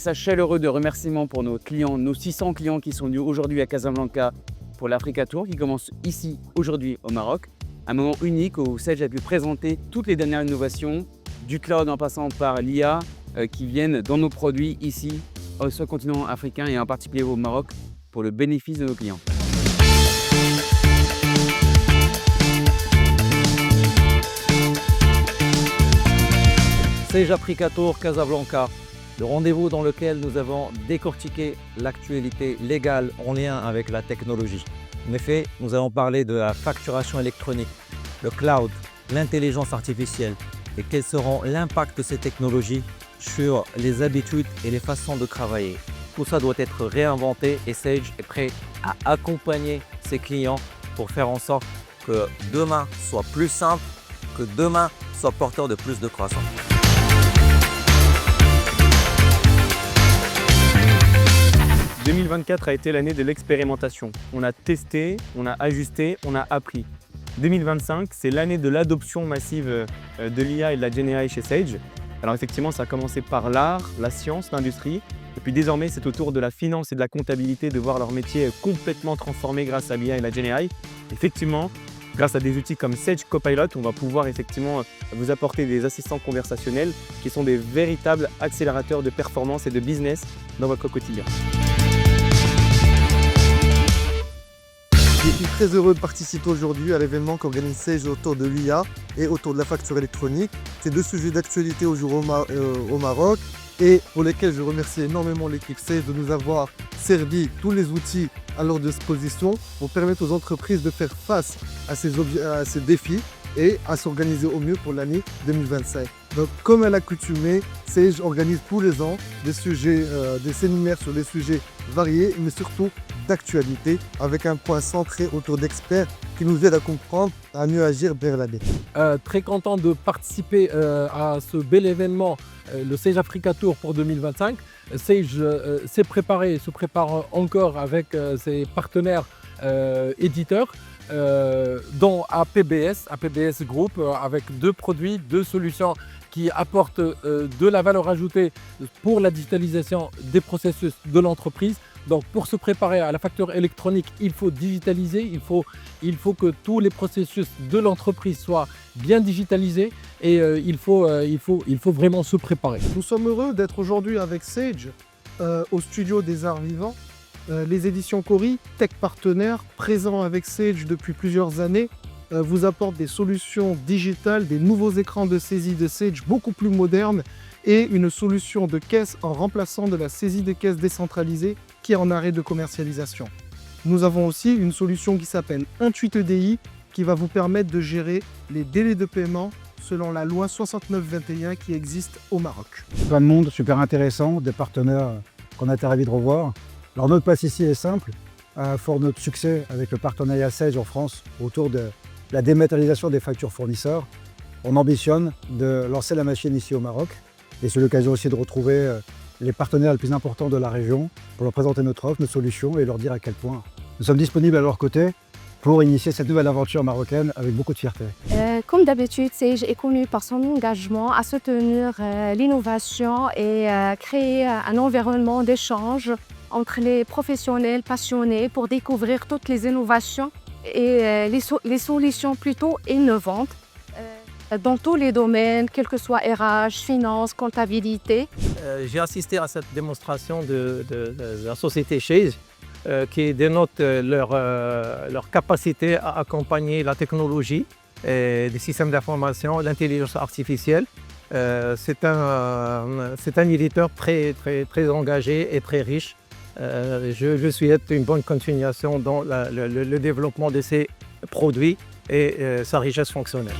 message chaleureux de remerciement pour nos clients, nos 600 clients qui sont venus aujourd'hui à Casablanca pour l'Africa Tour qui commence ici aujourd'hui au Maroc. Un moment unique où Sage a pu présenter toutes les dernières innovations, du cloud en passant par l'IA qui viennent dans nos produits ici sur le continent africain et en particulier au Maroc pour le bénéfice de nos clients. Sage Africa Tour Casablanca, le rendez-vous dans lequel nous avons décortiqué l'actualité légale en lien avec la technologie. En effet, nous allons parler de la facturation électronique, le cloud, l'intelligence artificielle et quels seront l'impact de ces technologies sur les habitudes et les façons de travailler. Tout ça doit être réinventé et Sage est prêt à accompagner ses clients pour faire en sorte que demain soit plus simple, que demain soit porteur de plus de croissance. 2024 a été l'année de l'expérimentation. On a testé, on a ajusté, on a appris. 2025, c'est l'année de l'adoption massive de l'IA et de la GenAI chez Sage. Alors effectivement, ça a commencé par l'art, la science, l'industrie. Et puis désormais, c'est au tour de la finance et de la comptabilité de voir leur métier complètement transformé grâce à l'IA et la GenAI. Effectivement, grâce à des outils comme Sage Copilot, on va pouvoir effectivement vous apporter des assistants conversationnels qui sont des véritables accélérateurs de performance et de business dans votre quotidien. Je suis très heureux de participer aujourd'hui à l'événement qu'organise Sage autour de l'IA et autour de la facture électronique. C'est deux sujets d'actualité au jour au Maroc et pour lesquels je remercie énormément l'équipe Sage de nous avoir servi tous les outils à leur disposition pour permettre aux entreprises de faire face à ces défis et à s'organiser au mieux pour l'année 2025. Donc, comme à l'accoutumée, Sage organise tous les ans des séminaires sur des sujets variés, mais surtout d'actualité, avec un point centré autour d'experts qui nous aident à comprendre, à mieux agir vers l'année. Très content de participer à ce bel événement, le Sage Africa Tour pour 2025. Sage s'est préparé, se prépare encore avec ses partenaires éditeurs, dont APBS Group, avec deux produits, deux solutions qui apportent de la valeur ajoutée pour la digitalisation des processus de l'entreprise. Donc pour se préparer à la facture électronique, il faut digitaliser, il faut que tous les processus de l'entreprise soient bien digitalisés et il faut vraiment se préparer. Nous sommes heureux d'être aujourd'hui avec Sage au studio des Arts Vivants. Les éditions Cori, tech partenaire, présents avec Sage depuis plusieurs années, vous apportent des solutions digitales, des nouveaux écrans de saisie de Sage beaucoup plus modernes et une solution de caisse en remplaçant de la saisie de caisse décentralisée qui est en arrêt de commercialisation. Nous avons aussi une solution qui s'appelle Intuit EDI qui va vous permettre de gérer les délais de paiement selon la loi 6921 qui existe au Maroc. Plein de monde, super intéressant, des partenaires qu'on a été ravis de revoir. Alors notre place ici est simple, fort de notre succès avec le partenariat Sage en France autour de la dématérialisation des factures fournisseurs. On ambitionne de lancer la machine ici au Maroc et c'est l'occasion aussi de retrouver les partenaires les plus importants de la région pour leur présenter notre offre, nos solutions et leur dire à quel point nous sommes disponibles à leur côté pour initier cette nouvelle aventure marocaine avec beaucoup de fierté. Comme d'habitude, Sage est connu par son engagement à soutenir l'innovation et créer un environnement d'échange entre les professionnels passionnés pour découvrir toutes les innovations et les solutions plutôt innovantes dans tous les domaines, quel que soit RH, finance, comptabilité. J'ai assisté à cette démonstration de la société Sage qui dénote leur capacité à accompagner la technologie, et des systèmes d'information, l'intelligence artificielle. C'est un éditeur très engagé et très riche. Je souhaite une bonne continuation dans le développement de ces produits et sa richesse fonctionnelle.